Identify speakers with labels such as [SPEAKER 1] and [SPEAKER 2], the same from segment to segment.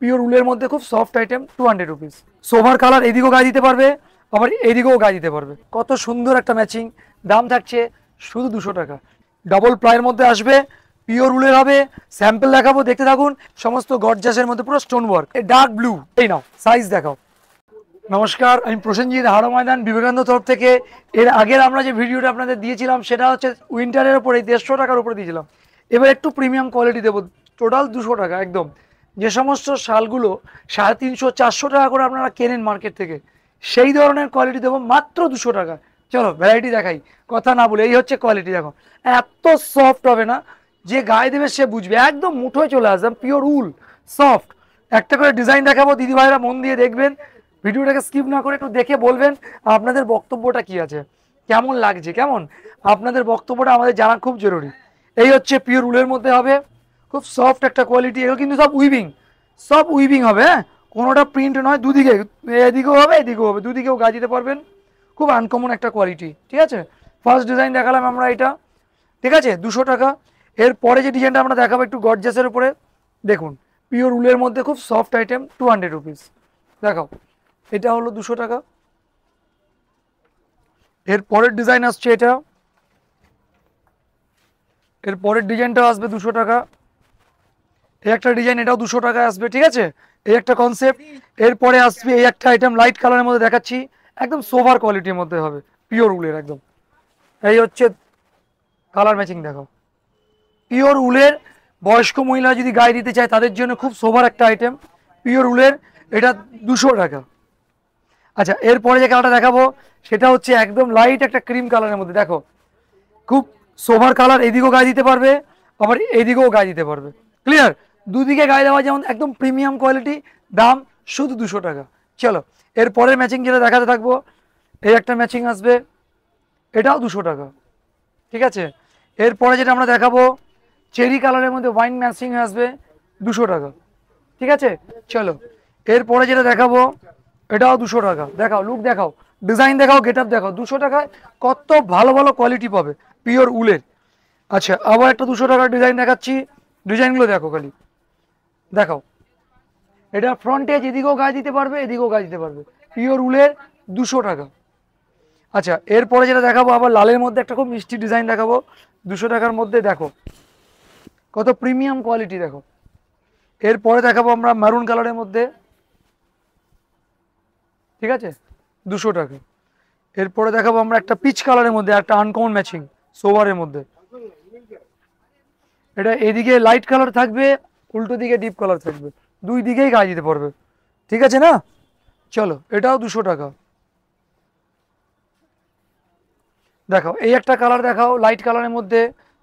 [SPEAKER 1] Pure উলের মধ্যে খুব soft item 200 rupees. Sober colour এদিকেও গায়ে দিতে পারবে, আবার এদিকেও গায়ে দিতে পারবে। কত সুন্দর একটা ম্যাচিং, দাম থাকছে শুধু 200 টাকা। ডবল প্লাইয়ের মধ্যে আসবে, পিওর উলের হবে। স্যাম্পল দেখাবো, দেখতে থাকুন। সমস্ত গর্জাসের মধ্যে পুরো স্টোন ওয়ার্ক, ডার্ক ব্লু। এই নাও সাইজ দেখাও। নমস্কার, আমি প্রসেনজিৎ, হাওড়া ময়দান বিবেকানন্দ তরফ থেকে। এর আগের আমরা যে ভিডিওটা আপনাদের দিয়েছিলাম সেটা হচ্ছে উইন্টারের উপরে 150 টাকার উপরে দিয়েছিলাম। এবার একটু প্রিমিয়াম কোয়ালিটি দেবো, টোটাল 200 টাকা একদম। যে সমস্ত শালগুলো 350-400 টাকা করে আপনারা কেনেন মার্কেট থেকে, সেই ধরনের কোয়ালিটি দেবো মাত্র 200 টাকা। চলো ভ্যারাইটি দেখাই, কথা না বলে। এই হচ্ছে কোয়ালিটি, দেখো এত সফট হবে না, যে গায়ে দেবে সে বুঝবে, একদম মুঠোয় চলে আসবে, পিওর উল সফট। একটা করে ডিজাইন দেখাবো, দিদিভাইরা মন দিয়ে দেখবেন, ভিডিওটাকে স্কিপ না করে একটু দেখে বলবেন আপনাদের বক্তব্যটা কি আছে, কেমন লাগছে, কেমন আপনাদের বক্তব্যটা আমাদের জানা খুব জরুরি। এই হচ্ছে পিওর উলের মধ্যে হবে, খুব সফট একটা কোয়ালিটি। এগুলো কিন্তু সব উইভিং, সব উইভিং হবে, হ্যাঁ, কোনোটা প্রিন্ট নয়। দুদিকে, এদিকেও হবে এদিকেও হবে, দুদিকেও গায়ে দিতে পারবেন। খুব আনকমন একটা কোয়ালিটি, ঠিক আছে। ফার্স্ট ডিজাইন দেখালাম আমরা এটা, ঠিক আছে, 200 টাকা। এরপরে যে ডিজাইনটা আমরা দেখাবো একটু গর্জাসের উপরে, দেখুন পিওর উলের মধ্যে খুব সফট আইটেম 200 রুপিস। দেখাও, এটা হলো 200 টাকা। এর পরের ডিজাইন আসছে এটা, এর পরের ডিজাইনটা আসবে 200 টাকা। এই একটা ডিজাইন, এটাও 200 টাকায় আসবে, ঠিক আছে। এই একটা কনসেপ্ট। এরপরে আসবে এই একটা আইটেম, লাইট কালারের মধ্যে দেখাচ্ছি, একদম সোভার কোয়ালিটির মধ্যে হবে, পিওর উলের একদম। এই হচ্ছে কালার ম্যাচিং, দেখো পিওর উলের। বয়স্ক মহিলা যদি গায়ে দিতে চায় তাদের জন্য খুব সোভার একটা আইটেম, পিওর উলের। এটা 200 টাকা। আচ্ছা, এরপরে যে কালারটা দেখাবো সেটা হচ্ছে একদম লাইট একটা ক্রিম কালারের মধ্যে, দেখো খুব সোভার কালার। এদিকেও গায়ে দিতে পারবে, আবার এদিকেও গায়ে দিতে পারবে, ক্লিয়ার। দুদিকে গায়ে দেওয়া, যেমন একদম প্রিমিয়াম কোয়ালিটি, দাম শুধু 200 টাকা। চলো এরপরের ম্যাচিং যেটা দেখাতে থাকবো, এই একটা ম্যাচিং আসবে, এটাও 200 টাকা, ঠিক আছে। এরপরে যেটা আমরা দেখাবো চেরি কালারের মধ্যে ওয়াইন ম্যাচিং আসবে, 200 টাকা, ঠিক আছে। চলো এরপরে যেটা দেখাবো এটাও 200 টাকা। দেখাও লুক, দেখাও ডিজাইন, দেখাও গেট আপ, দেখাও 200 টাকায় কত ভালো ভালো কোয়ালিটি পাবে পিওর উলের। আচ্ছা, আবার একটা 200 টাকার ডিজাইন দেখাচ্ছি, ডিজাইনগুলো দেখো খালি, দেখাও। এটা ফ্রন্টে এদিকেও গায়ে দিতে পারবে, এদিকেও গায়ে দিতে পারবে, পিওর উলের, 200 টাকা। আচ্ছা, এরপরে যেটা দেখাবো আবার লালের মধ্যে একটা খুব মিষ্টি ডিজাইন দেখাবো, 200 টাকার মধ্যে। দেখো কত প্রিমিয়াম কোয়ালিটি, দেখো। এরপরে দেখাবো আমরা মেরুন কালারের মধ্যে, ঠিক আছে, 200 টাকা। এরপরে দেখাবো আমরা একটা পিচ কালারের মধ্যে, একটা আনকমন ম্যাচিং সোভারের মধ্যে। এটা এদিকে লাইট কালার থাকবে, উল্টো দিকে ডিপ কালার থাকবে, দুই দিকেই গায়ে দিতে পারবে, ঠিক আছে না। চলো এটাও 200 টাকা। দেখাও এই একটা কালার, দেখাও লাইট কালারের মধ্যে,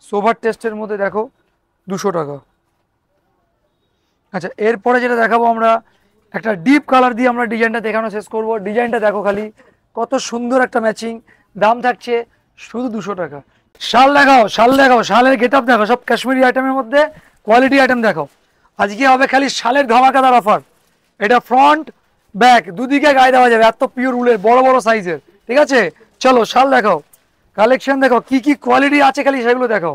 [SPEAKER 1] সোভার টেস্টের মধ্যে, দেখো 200 টাকা। আচ্ছা, এরপরে যেটা দেখাবো আমরা একটা ডিপ কালার দিয়ে আমরা ডিজাইনটা দেখানো শেষ করব। ডিজাইনটা দেখো খালি, কত সুন্দর একটা ম্যাচিং, দাম থাকছে শুধু 200 টাকা। শাল দেখাও, শাল দেখাও, শালের গেট আপ দেখো, সব কাশ্মীরি আইটেমের মধ্যে কোয়ালিটি আইটেম দেখো। আজকে হবে খালি শালের ধামাকাদার অফার। এটা ফ্রন্ট ব্যাক দুদিকে গায়ে দেওয়া যাবে, এত পিওর উলের, বড় বড় সাইজের, ঠিক আছে। চলো শাল দেখাও, কালেকশন দেখো, কি কি কোয়ালিটি আছে খালি সেগুলো দেখো।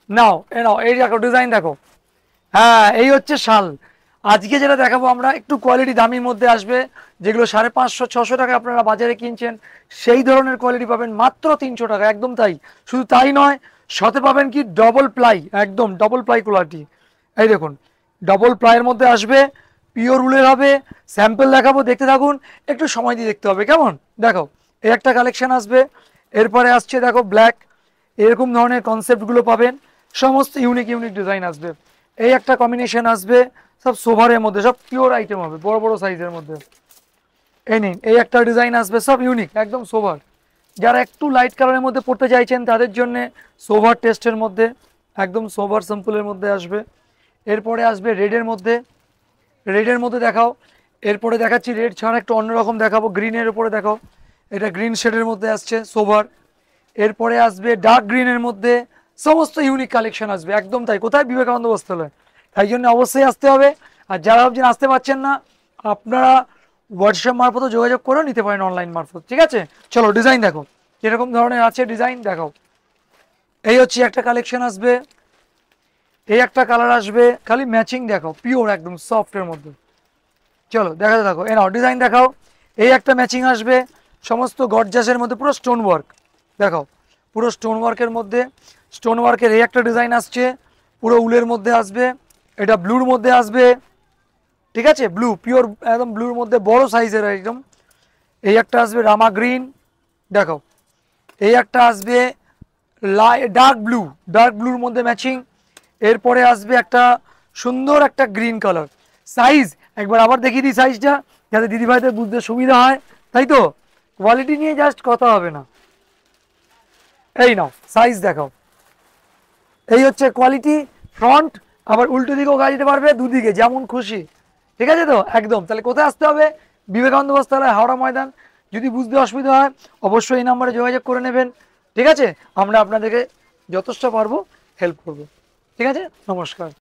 [SPEAKER 1] নাও এ নাও, এই দেখো ডিজাইন দেখো। হ্যাঁ, এই হচ্ছে শাল। আজকে যেটা দেখাবো আমরা একটু কোয়ালিটি দামির মধ্যে আসবে, যেগুলো 550-600 টাকা আপনারা বাজারে কিনছেন, সেই ধরনের কোয়ালিটি পাবেন মাত্র 300 টাকা, একদম তাই। শুধু তাই নয়, সাথে পাবেন কি ডবল প্লাই, একদম ডবল প্লাই কোয়ালিটি। এই দেখুন ডবল প্লাইয়ের মধ্যে আসবে, পিওর উলের হবে। স্যাম্পল দেখাবো, দেখতে থাকুন, একটু সময় দিয়ে দেখতে হবে, কেমন। দেখো এই একটা কালেকশন আসবে, এরপরে আসছে দেখো ব্ল্যাক, এরকম ধরনের কনসেপ্টগুলো পাবেন, সমস্ত ইউনিক ইউনিক ডিজাইন আসবে। এই একটা কম্বিনেশন আসবে, সব সোভারের মধ্যে, সব পিওর আইটেম হবে, বড় বড় সাইজের মধ্যে। এই নিন, এই একটা ডিজাইন আসবে, সব ইউনিক, একদম সোভার। যারা একটু লাইট কালারের মধ্যে পড়তে চাইছেন তাদের জন্য সোভার টেস্টের মধ্যে, একদম সোভার সিম্পলের মধ্যে আসবে। এরপরে আসবে রেডের মধ্যে, রেডের মধ্যে দেখাও। এরপরে দেখাচ্ছি রেড ছাড়া একটু অন্যরকম দেখাবো, গ্রিনের উপরে দেখাও, এটা গ্রিন শেডের মধ্যে আসছে সোভার। এরপরে আসবে ডার্ক গ্রিনের মধ্যে, সমস্ত ইউনিক কালেকশন আসবে, একদম তাই। কোথায়? বিবেকানন্দ বস্ত্রালয়। তাই জন্য অবশ্যই আসতে হবে। আর যারা ভাবছেন আসতে পারছেন না, আপনারা হোয়াটসঅ্যাপ মারফতও যোগাযোগ করে নিতে পারেন, অনলাইন মারফত, ঠিক আছে। চলো ডিজাইন দেখো কিরকম ধরনের আছে, ডিজাইন দেখাও। এই হচ্ছে একটা কালেকশন আসবে, এই একটা কালার আসবে, খালি ম্যাচিং দেখো, পিওর একদম সফটের মধ্যে, চলো দেখাতে থাকো, এ নাও ডিজাইন দেখাও। এই একটা ম্যাচিং আসবে সমস্ত গর্জাসের মধ্যে, পুরো স্টোন ওয়ার্ক দেখাও, পুরো স্টোন ওয়ার্কের মধ্যে, স্টোন ওয়ার্কের এই একটা ডিজাইন আসছে, পুরো উলের মধ্যে আসবে, এটা ব্লুর মধ্যে আসবে, ঠিক আছে, ব্লু পিওর একদম ব্লুর মধ্যে বড় সাইজের একদম। এই একটা আসবে রামা গ্রিন দেখো, এই একটা আসবে ডার্ক ব্লু, ডার্ক ব্লুর মধ্যে ম্যাচিং। এরপরে আসবে একটা সুন্দর একটা গ্রিন কালার। সাইজ একবার আবার দেখিয়ে দিই সাইজটা, যাতে দিদিভাইদের বুঝতে সুবিধা হয়, তাই তো, কোয়ালিটি নিয়ে জাস্ট কথা হবে না। এই নাও সাইজ দেখাও, এই হচ্ছে কোয়ালিটি। ফ্রন্ট আবার উল্টো দিকেও গাড়ি দিতে পারবে, দুদিকে যেমন খুশি, ঠিক আছে তো একদম। তাহলে কোথায় আসতে হবে? বিবেকানন্দ বস্ত্রালয়, হাওড়া ময়দান। যদি বুঝতে অসুবিধা হয় অবশ্যই এই নাম্বারে যোগাযোগ করে নেবেন, ঠিক আছে। আমরা আপনাদেরকে যথেষ্ট পারবো হেল্প করব, ঠিক আছে। নমস্কার।